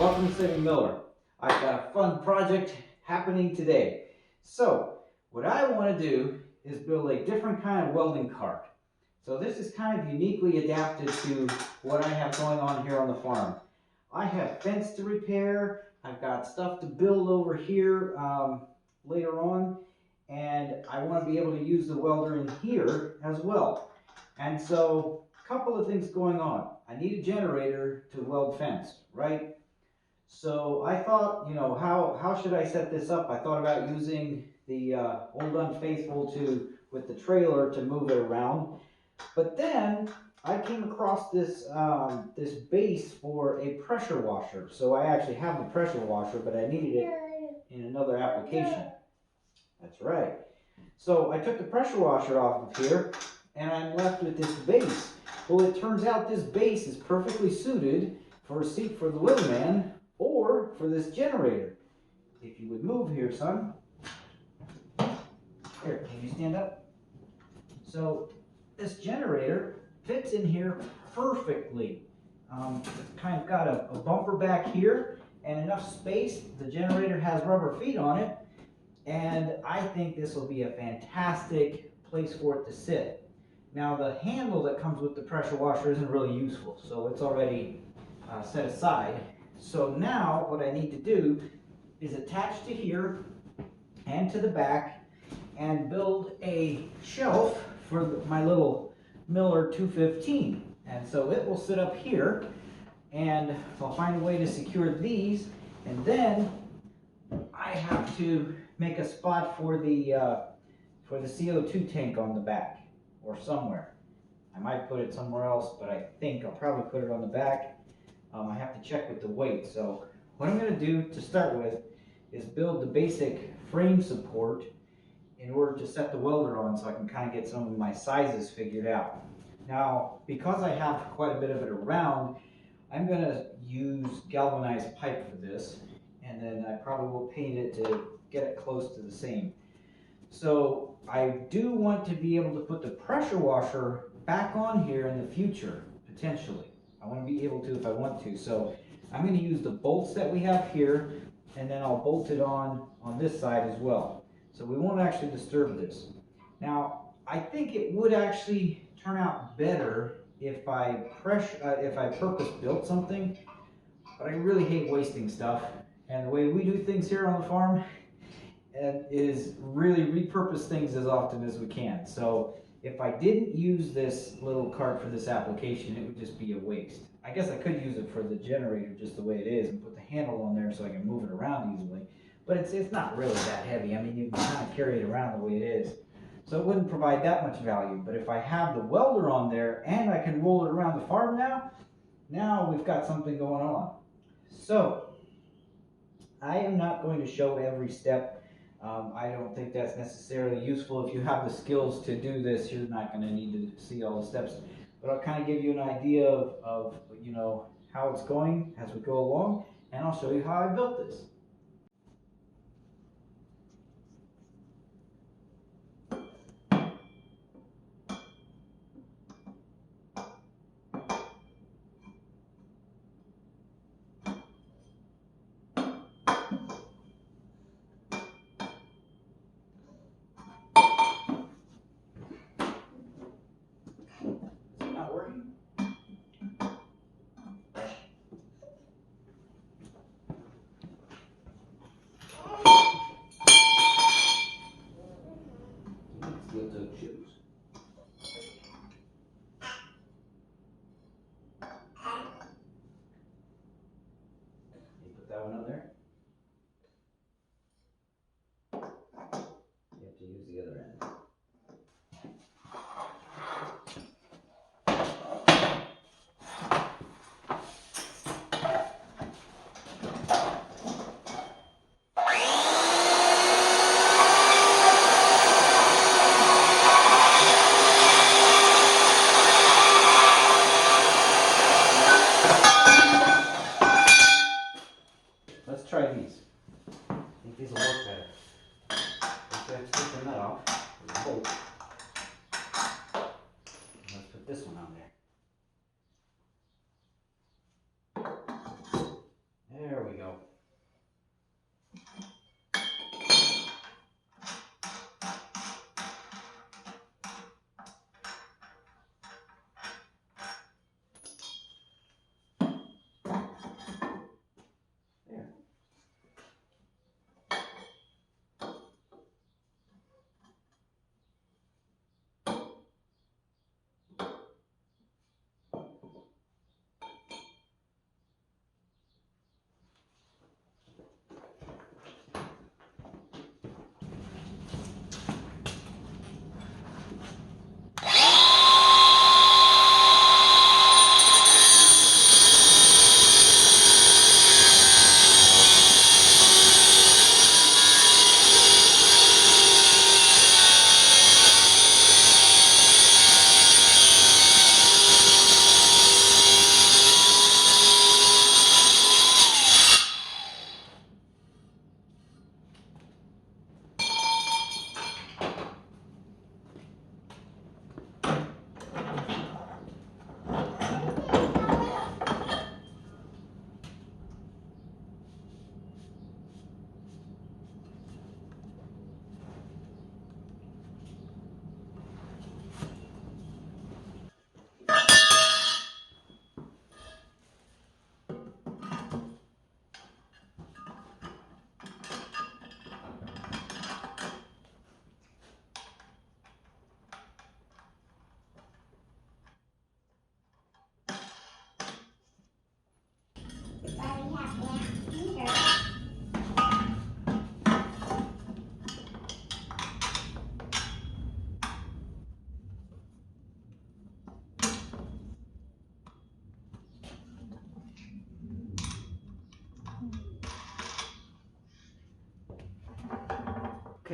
Welcome to Saving Miller. I've got a fun project happening today. So, what I want to do is build a different kind of welding cart. So this is kind of uniquely adapted to what I have going on here on the farm. I have fence to repair, I've got stuff to build over here later on, and I want to be able to use the welder in here as well. And so, a couple of things going on. I need a generator to weld fence, right? So I thought, how should I set this up? I thought about using the Old Unfaithful with the trailer to move it around. But then I came across this this base for a pressure washer. So I actually have the pressure washer, but I needed it in another application. That's right. So I took the pressure washer off of here, and I'm left with this base. Well, it turns out this base is perfectly suited for a seat for the little man, or for this generator. If you would move here, son. Here, can you stand up? So this generator fits in here perfectly. It's kind of got a bumper back here and enough space. The generator has rubber feet on it, and I think this will be a fantastic place for it to sit. Now the handle that comes with the pressure washer isn't really useful, so it's already set aside. So now what I need to do is attach to here and to the back and build a shelf for my little Miller 215. And so it will sit up here, and I'll find a way to secure these, and then I have to make a spot for the CO2 tank on the back or somewhere. I might put it somewhere else, but I think I'll probably put it on the back. I have to check with the weight. So what I'm going to do to start with is build the basic frame support in order to set the welder on, so I can kind of get some of my sizes figured out. Now, because I have quite a bit of it around, I'm going to use galvanized pipe for this, and then I probably will paint it to get it close to the same. So I do want to be able to put the pressure washer back on here in the future, potentially. I want to be able to if I want to. So I'm going to use the bolts that we have here, and then I'll bolt it on this side as well. So we won't actually disturb this. Now, I think it would actually turn out better if I purpose built something, but I really hate wasting stuff. And the way we do things here on the farm is really repurpose things as often as we can. So if I didn't use this little cart for this application, it would just be a waste. I guess I could use it for the generator just the way it is and put the handle on there so I can move it around easily. But it's not really that heavy. I mean, you can kind of carry it around the way it is. So it wouldn't provide that much value. But if I have the welder on there and I can roll it around the farm now we've got something going on. So I am not going to show every step. I don't think that's necessarily useful. If you have the skills to do this, you're not going to need to see all the steps. But I'll kind of give you an idea of how it's going as we go along, and I'll show you how I built this. Not working? Steel-toed shoes. You put that one on there. You have to use the other end. Let's try these. I think these will work better. So I have to take the nut off with a bolt. Let's put this one on there. There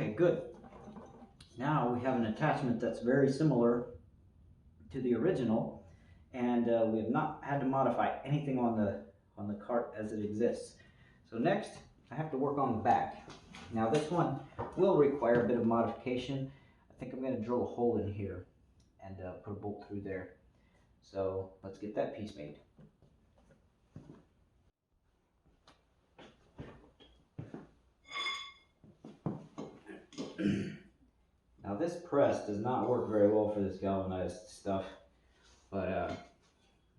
Okay, good. Now we have an attachment that's very similar to the original, and we have not had to modify anything on the cart as it exists. So next, I have to work on the back. Now this one will require a bit of modification. I think I'm going to drill a hole in here and put a bolt through there. So let's get that piece made. Now this press does not work very well for this galvanized stuff, but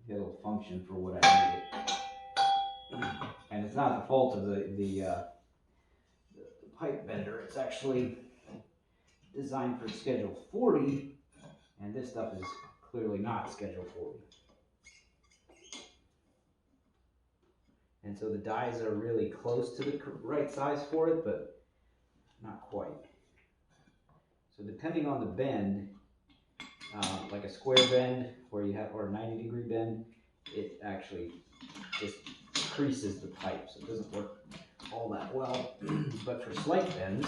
it'll function for what I need it. And it's not the fault of the pipe bender. It's actually designed for Schedule 40, and this stuff is clearly not Schedule 40. And so the dies are really close to the right size for it, but not quite. So depending on the bend, like a square bend where you have, or a 90-degree bend, it actually just creases the pipe, so it doesn't work all that well. But for slight bends,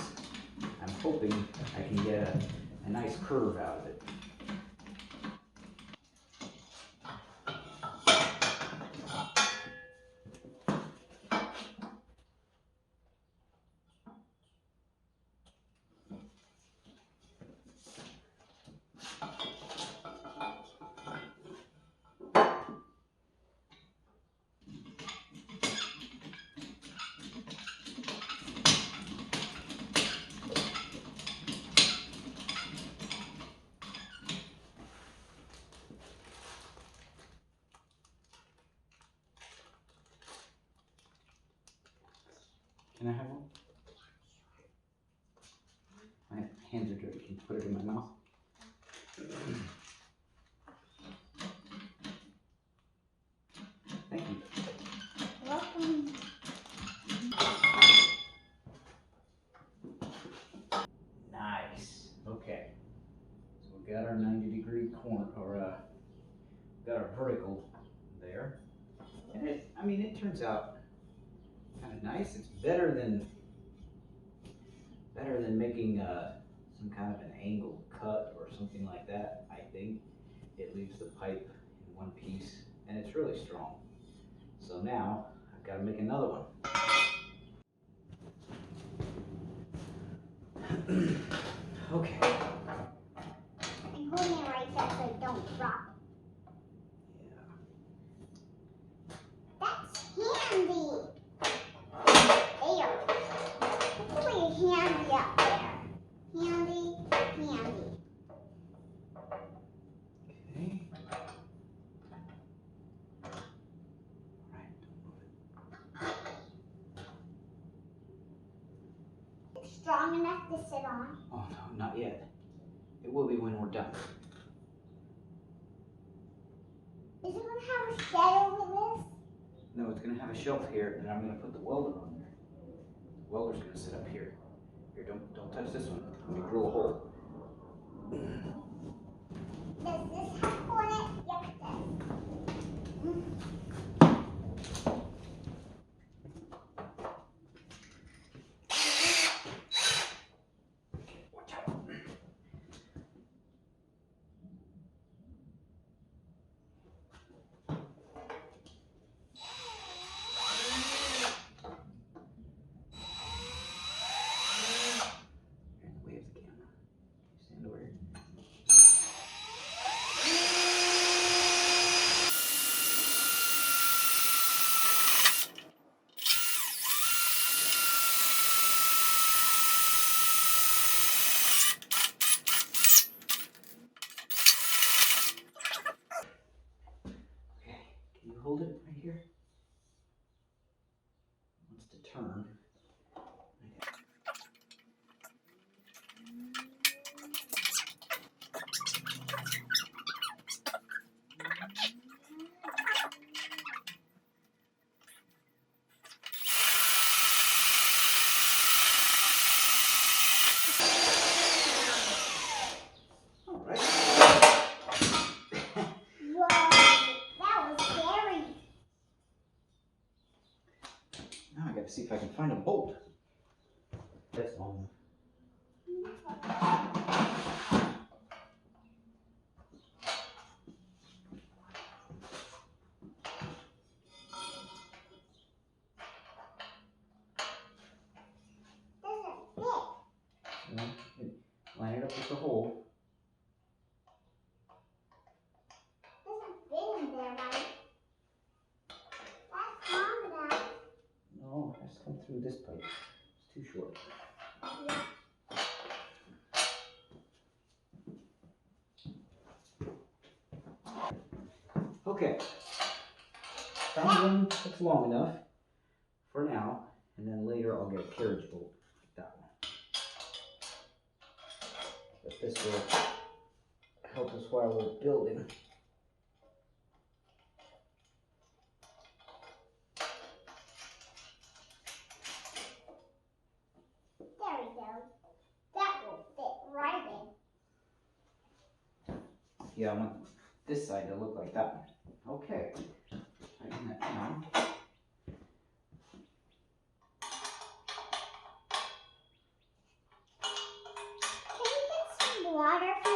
I'm hoping I can get a nice curve out of it. Can I have one? My hands are dirty. Can you put it in my mouth? Thank you. Welcome. Nice. Okay. So we've got our 90-degree corner, or got our vertical there. And it turns out kind of nice. It's better than making some kind of an angled cut or something like that. I think it leaves the pipe in one piece, and it's really strong. So now I've got to make another one. Okay. I'm holding it right there so it don't drop. Yeah. That's handy. There. Put your handy up there. Handy, handy. Okay. Alright, don't move it. It's strong enough to sit on. Oh no, not yet. It will be when we're done. Is it going to have a shed over this? No, it's going to have a shelf here, and I'm going to put the welder on there. The welder's going to sit up here. Here, don't touch this one. Let me drill a hole. Does this have hole in it? Yes, it does. Watch out. You're in the way of the camera. You stand over here. Okay, can you hold it right here? It wants to turn. All right. Whoa, that was scary. Now I got to see if I can find a bolt. That's on hole. There's a thing in there, right? That's long enough. No, it has to come through this pipe. It's too short. Yeah. Okay. Found one that's long enough for now, and then later I'll get a carriage bolt like that one. But this will help us while we're building. There we go. That will fit right in. Yeah, I want this side to look like that one. Okay. Tighten that down. Can we get some water from